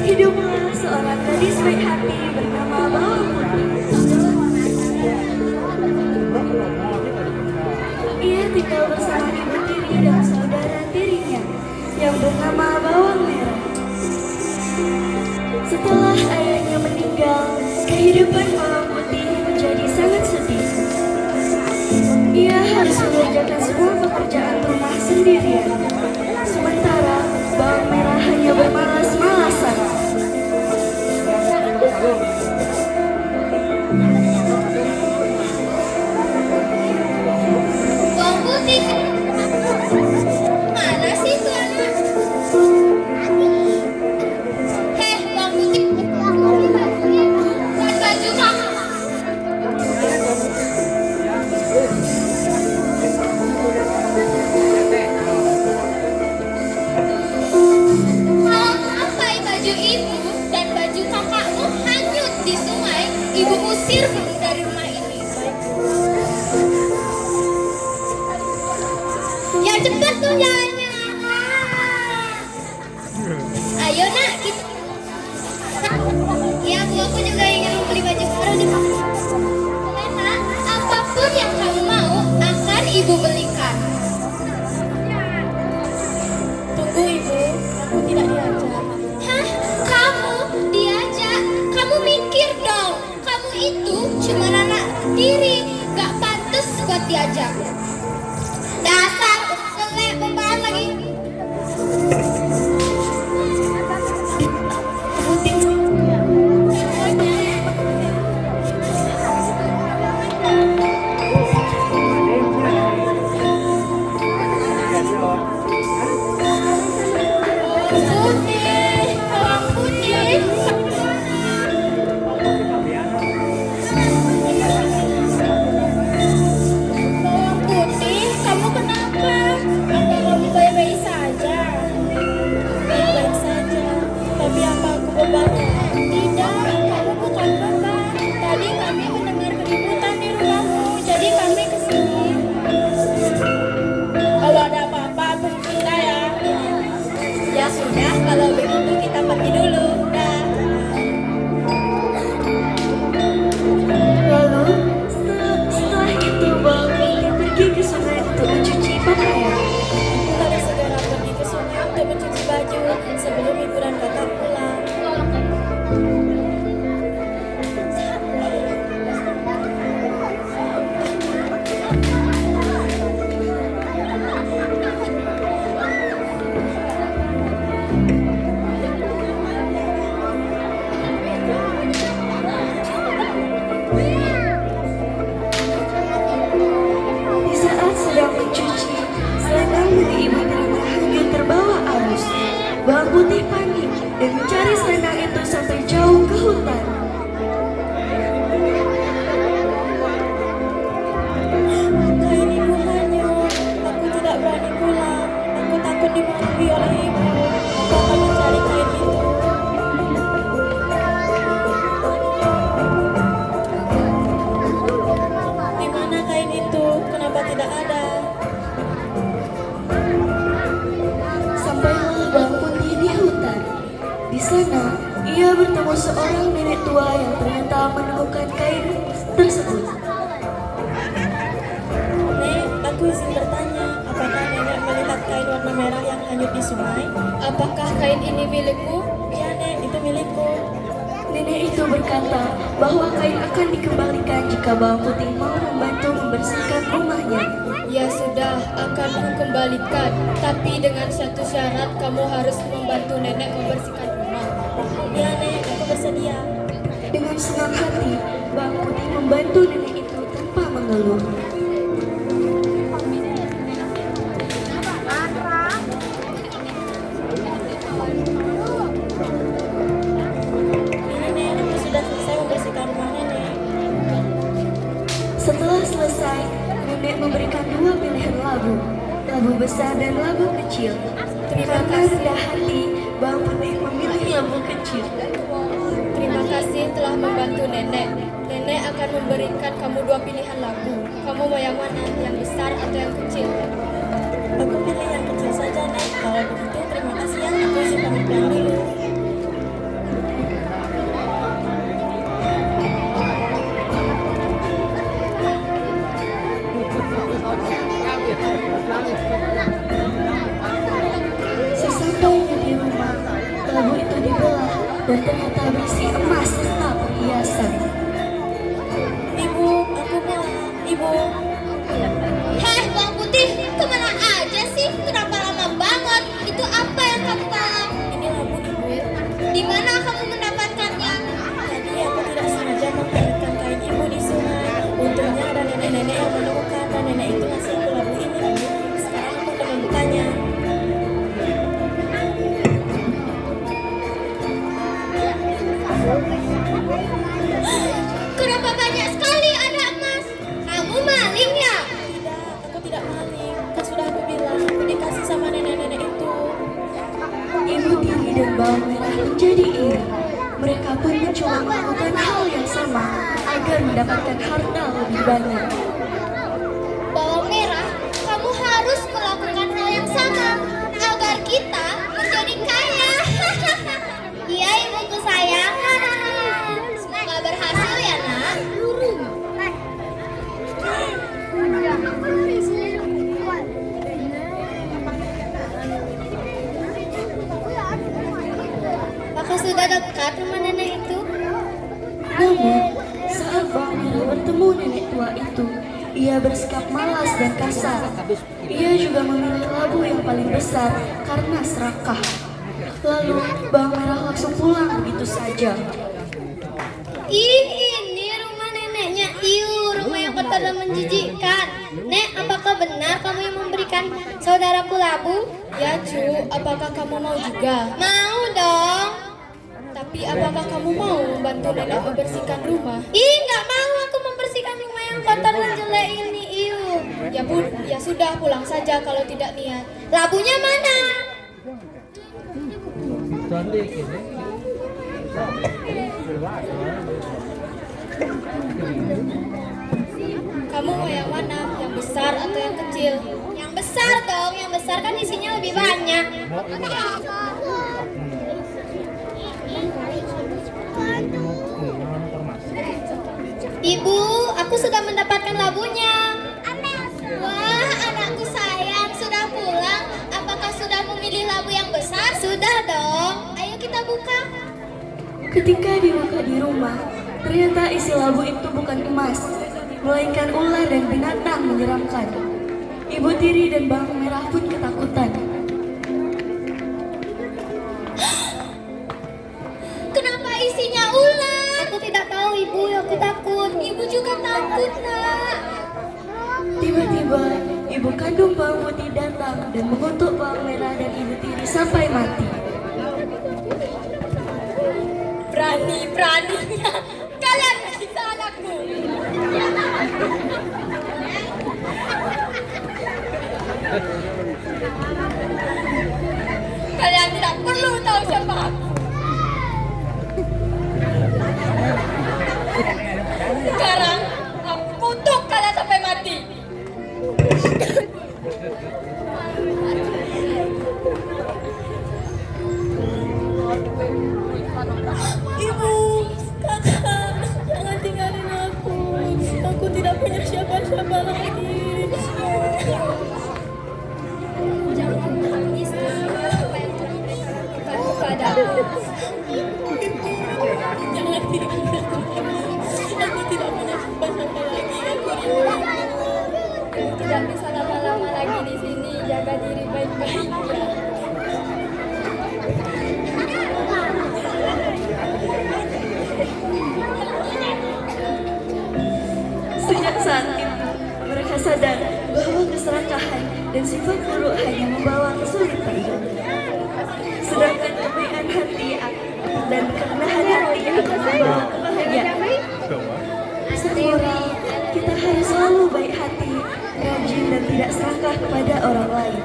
Hiduplah seorang gadis baik hati bernama Bawang Putih. Ia tinggal bersama ibu tiri dan saudara tirinya yang bernama Bawang Merah. Setelah ayahnya meninggal, kehidupan Bawang Putih menjadi sangat sedih. Ia harus mengerjakan semua pekerjaan rumah sendirian. Sementara Bawang Merah hanya bermalas-malasan. Bawang Putih, mana sih itu anak? Heh, Bawang Putih, buat baju kamu. Kalau sampai baju ibu dan baju kakakmu hanyut di sungai, ibu usir kamu dari rumah ini. Ya cepat tuh jalannya. Ayo nak, kita. Ya aku juga ingin membeli baju baru di pasar. Lena, apapun yang kamu mau akan ibu belikan. Tunggu ibu, aku tidak diajak. Hah? Kamu diajak? Kamu mikir dong. Kamu itu cuma anak tiri, gak pantas buat diajak. Dasar selek pembahan lagi. Putih, Bawang Putih. Bawang Putih, kamu kenapa? Apa kamu baik-baik saja? Baik-baik saja. Tapi apa aku beban? Tidak, kamu bukan beban. Tadi kami mendengar keributan di rumahmu, jadi kami kesini. Kalau ada apa-apa, aku cerita ya. Ya sudah, kalau begitu kita pergi dulu. Dah. Lalu setelah itu Bawang Putih pergi ke sungai untuk mencuci pakaian. Aku harus segera pergi ke sungai untuk mencuci baju sebelum ibu dan kakak pulang. Di saat sedang mencuci, selendang dari ibu tirinya hanyut terbawa arus. Bawang Putih panik dan mencari selendang itu sampai jauh ke hutan. Kain ibu hanyut. Aku tidak berani pulang. Aku takut dimarahi oleh ibu. Aku akan mencari kain itu. Di mana kain itu? Kenapa tidak ada? Di sana, ia bertemu seorang nenek tua yang ternyata menemukan kain tersebut. Nek, aku izin bertanya, apakah nenek melihat kain warna merah yang hanyut di sungai? Apakah kain ini milikmu? Ya, Nek, itu milikku. Nenek itu berkata bahwa kain akan dikembalikan jika Bawang Putih mau membantu membersihkan rumahnya. Ya sudah, akan kukembalikan. Tapi dengan satu syarat, kamu harus membantu nenek membersihkan rumah. Ya, Nek, aku bersedia. Dengan senang hati, Bawang Putih membantu nenek itu tanpa mengeluh. Ini, Nek, aku sudah selesai membersihkan rumah nenek. Setelah selesai, nenek memberikan dua pilihan labu, labu besar dan labu kecil. Terima Karena kasih. rendah hati, Bawang Putih memilih labu kecil. Terima kasih telah membantu nenek. Nenek akan memberikan kamu dua pilihan lagu. Kamu mau yang mana? Yang besar atau yang kecil? Aku pilih yang kecil saja, Nek. Kalau begitu, terima kasih ya. Aku izin pamit pulang dulu. Sesampainya di rumah, labu itu dibelah dan ternyata berisi emas serta perhiasan. Ibu, aku pulang. Ibu. Hei, Bawang Putih, kemana aja sih? Kenapa lama banget? Itu apa yang kamu bawa? Ini labu, Ibu. Di mana kamu mendapatkannya? Tadi aku tidak sengaja menghanyutkan kain ibu di sungai. Untungnya ada nenek-nenek yang menemukan dan nenek itu ngasih aku labu ini, Ibu. Sekarang aku akan membukanya. Kenapa banyak sekali ada emas? Kamu maling ya? Tidak, aku tidak maling. Kan sudah aku bilang, aku dikasih sama nenek-nenek itu. Ibu Tiri dan Bawang Merah menjadi iri. Mereka pun mencoba melakukan hal yang sama agar mendapatkan harta lebih banyak. Bawang merah, kamu harus melakukan hal yang sama agar kita menjadi kaya. Iya, ibuku sayang. Semoga berhasil ya, Nak. Apakah sudah dekat rumah nenek itu? Namun, saat Bawang Merah bertemu nenek tua itu, ia bersikap malas dan kasar. Ia juga memilih labu yang paling besar karena serakah. Lalu, Bawang Merah langsung pulang begitu saja. Ih, ini rumah neneknya. Iu, rumah yang kotor dan menjijikkan. Nek, apakah benar kamu yang memberikan saudaraku labu? Ya, Cu, apakah kamu mau juga? Mau dong. Tapi apakah kamu mau membantu nenek membersihkan rumah? Ih, nggak mau aku membersihkan rumah yang kotor dan jelek ini. Iu. Ya pun, ya sudah pulang saja kalau tidak niat. Labunya mana? Kamu mau yang mana? Yang besar atau yang kecil? Yang besar dong. Yang besar kan isinya lebih banyak. Ibu, aku sudah mendapatkan labunya. Wah, anakku sayang, sudah pulang. Apakah sudah memilih labu yang besar? Sudah dong. Ayo kita buka. Ketika dibuka di rumah, ternyata isi labu itu bukan emas, melainkan ular dan binatang menyeramkan. Ibu Tiri dan Bawang Merah pun ketakutan. Kenapa isinya ular? Aku tidak tahu, Ibu. Aku takut. Ibu juga takut, Nak. Tiba-tiba, ibu kandung Bawang Putih datang dan mengutuk Bawang Merah dan Ibu Tiri sampai mati. Berani-beraninya kalian menyiksa anakku. Kalian tidak perlu tahu siapa aku. Sekarang aku kutuk kalian sampai mati. tidak bisa lama-lama lagi di sini. Jaga diri baik-baik ya. Sejak saat itu, mereka sadar bahwa keserakahan dan sifat buruk hanya membawa kesulitan. Sedangkan kebaikan hati dan kerendahan hati akan membawa kebahagiaan. Semoga kita harus selalu baik hati, rajin dan tidak serakah kepada orang lain.